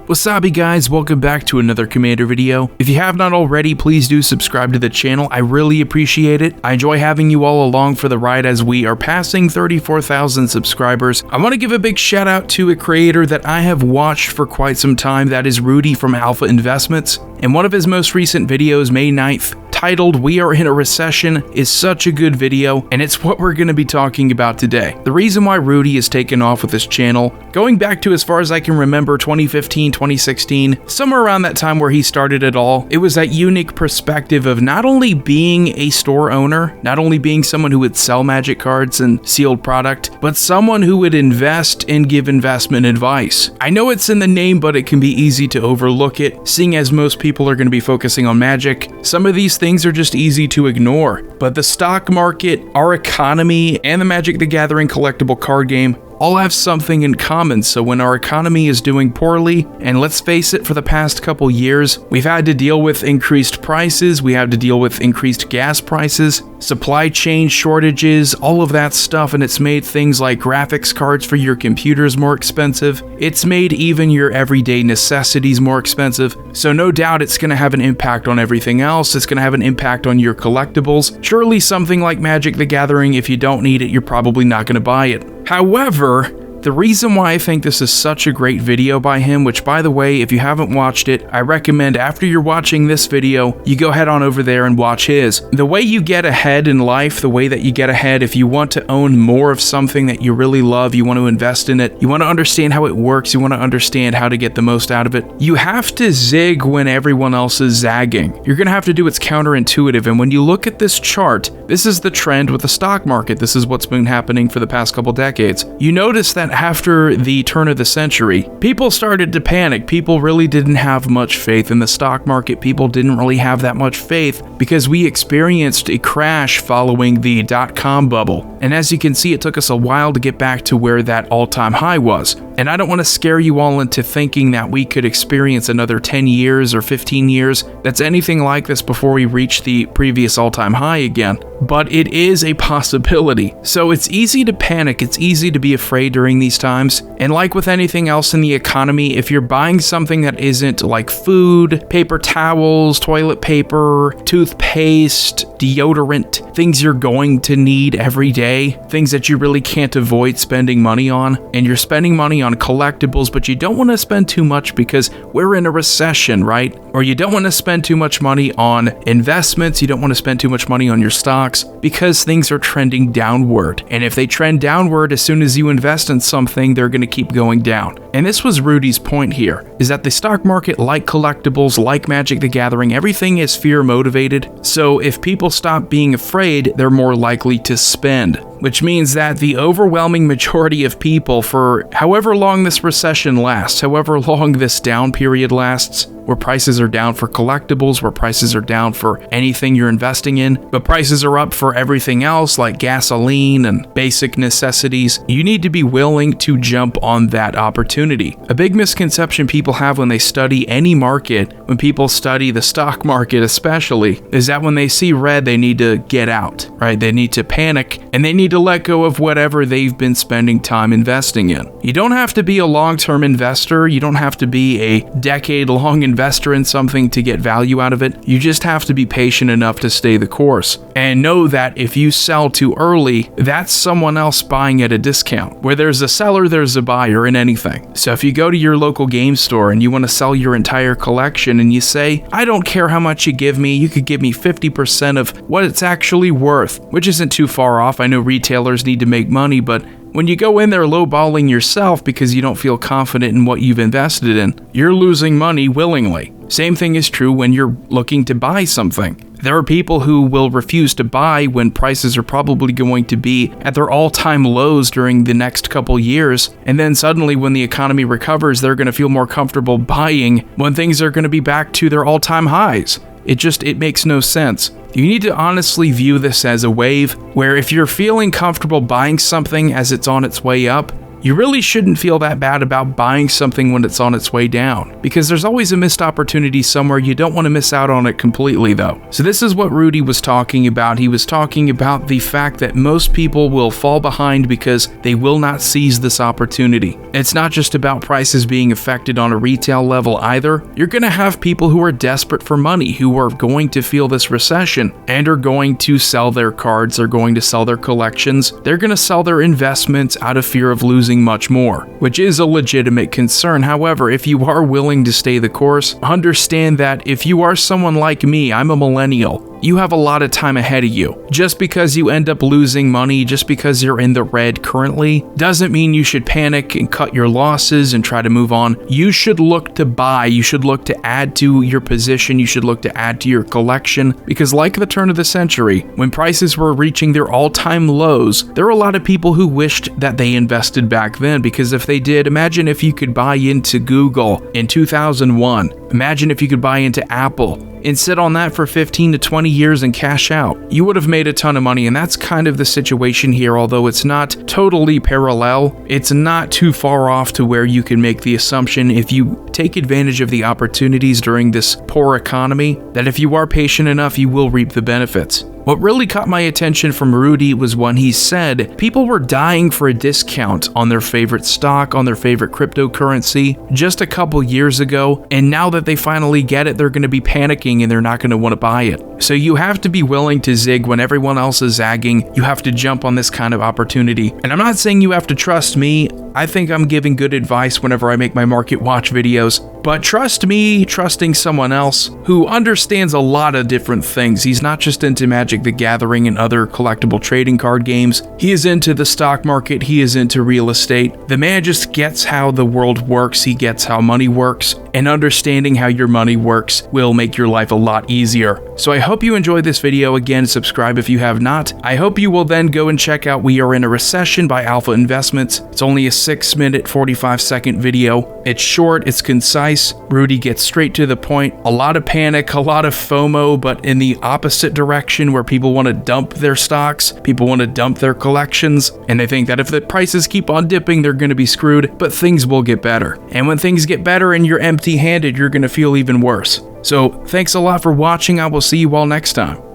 Wasabi guys, welcome back to another Commander video. If you have not already, please do subscribe to the channel. I really appreciate it. I enjoy having you all along for the ride as we are passing 34,000 subscribers. I want to give a big shout out to a creator that I have watched for quite some time. That is Rudy from Alpha Investments. And one of his most recent videos, May 9th, titled "We Are in a Recession," is such a good video, and it's what we're going to be talking about today. The reason why Rudy has taken off with this channel, going back to as far as I can remember, 2015, 2016, somewhere around that time where he started it all, it was that unique perspective of not only being a store owner, not only being someone who would sell magic cards and sealed product, but someone who would invest and give investment advice. I know it's in the name, but it can be easy to overlook it, seeing as most people are going to be focusing on magic. Some of these things are just easy to ignore, but the stock market, our economy, and the Magic the Gathering collectible card game all have something in common. So when our economy is doing poorly, and let's face it, for the past couple years, we've had to deal with increased prices, we had to deal with increased gas prices, supply chain shortages, all of that stuff, and it's made things like graphics cards for your computers more expensive. It's made even your everyday necessities more expensive. So no doubt it's going to have an impact on everything else. It's going to have an impact on your collectibles. Surely something like Magic the Gathering, if you don't need it, you're probably not going to buy it. However, the reason why I think this is such a great video by him, which by the way, if you haven't watched it, I recommend after you're watching this video, you go head on over there and watch his. The way you get ahead in life, the way that you get ahead, if you want to own more of something that you really love, you want to invest in it, you want to understand how it works, you want to understand how to get the most out of it, you have to zig when everyone else is zagging. You're going to have to do what's counterintuitive, and when you look at this chart, this is the trend with the stock market. This is what's been happening for the past couple decades. You notice that after the turn of the century, people started to panic. People really didn't have much faith in the stock market. People didn't really have that much faith because we experienced a crash following the dot-com bubble. And as you can see, it took us a while to get back to where that all-time high was. And I don't want to scare you all into thinking that we could experience another 10 years or 15 years that's anything like this before we reach the previous all-time high again. But it is a possibility. So it's easy to panic, it's easy to be afraid during these times. And like with anything else in the economy, if you're buying something that isn't like food, paper towels, toilet paper, toothpaste, deodorant, things you're going to need every day, things that you really can't avoid spending money on, and you're spending money on collectibles, but you don't want to spend too much because we're in a recession, right? Or you don't want to spend too much money on investments, you don't want to spend too much money on your stocks because things are trending downward. And if they trend downward, as soon as you invest in something, they're going to keep going down. And this was Rudy's point here, is that the stock market, like collectibles, like Magic the Gathering, everything is fear motivated. So if people stop being afraid, they're more likely to spend, which means that the overwhelming majority of people, for however long this recession lasts, however long this down period lasts, where prices are down for collectibles, where prices are down for anything you're investing in, but prices are up for everything else like gasoline and basic necessities, you need to be willing to jump on that opportunity. A big misconception people have when they study any market, when people study the stock market especially, is that when they see red, they need to get out, right? They need to panic and they need to let go of whatever they've been spending time investing in. You don't have to be a long-term investor. You don't have to be a decade-long investor in something to get value out of it. You just have to be patient enough to stay the course and know that if you sell too early, that's someone else buying at a discount. Where there's a seller, there's a buyer in anything. So if you go to your local game store and you want to sell your entire collection and you say, I don't care how much you give me, you could give me 50% of what it's actually worth, which isn't too far off. I know retailers need to make money, but when you go in there lowballing yourself because you don't feel confident in what you've invested in, you're losing money willingly. Same thing is true when you're looking to buy something. There are people who will refuse to buy when prices are probably going to be at their all-time lows during the next couple years, and then suddenly when the economy recovers, they're going to feel more comfortable buying when things are going to be back to their all-time highs. It makes no sense. You need to honestly view this as a wave, where if you're feeling comfortable buying something as it's on its way up, you really shouldn't feel that bad about buying something when it's on its way down, because there's always a missed opportunity somewhere. You don't want to miss out on it completely though. So this is what Rudy was talking about. He was talking about the fact that most people will fall behind because they will not seize this opportunity. It's not just about prices being affected on a retail level either. You're going to have people who are desperate for money, who are going to feel this recession and are going to sell their cards, they're going to sell their collections, they're going to sell their investments out of fear of losing much more, which is a legitimate concern. However, if you are willing to stay the course, understand that if you are someone like me, I'm a millennial, you have a lot of time ahead of you. Just because you end up losing money, just because you're in the red currently, doesn't mean you should panic and cut your losses and try to move on. You should look to buy, you should look to add to your position, you should look to add to your collection, because like the turn of the century, when prices were reaching their all-time lows, there were a lot of people who wished that they invested back then, because if they did, imagine if you could buy into Google in 2001, imagine if you could buy into Apple and sit on that for 15 to 20 years and cash out. You would have made a ton of money, and that's kind of the situation here. Although it's not totally parallel, it's not too far off to where you can make the assumption, if you take advantage of the opportunities during this poor economy, that if you are patient enough, you will reap the benefits. What really caught my attention from Rudy was when he said people were dying for a discount on their favorite stock, on their favorite cryptocurrency just a couple years ago, and now that they finally get it, they're going to be panicking and they're not going to want to buy it. So you have to be willing to zig when everyone else is zagging. You have to jump on this kind of opportunity. And I'm not saying you have to trust me. I think I'm giving good advice whenever I make my market watch videos, but trust me, trusting someone else who understands a lot of different things. He's not just into Magic the Gathering and other collectible trading card games. He is into the stock market. He is into real estate. The man just gets how the world works. He gets how money works, and understanding how your money works will make your life a lot easier. So I hope you enjoyed this video. Again, subscribe if you have not. I hope you will then go and check out We Are in a Recession by Alpha Investments. It's only a 6-minute, 45-second video. It's short, it's concise. Rudy gets straight to the point. A lot of panic, a lot of FOMO, but in the opposite direction, where people want to dump their stocks, people want to dump their collections, and they think that if the prices keep on dipping, they're going to be screwed, but things will get better. And when things get better and you're empty-handed, you're going to feel even worse. So thanks a lot for watching. I will see you all next time.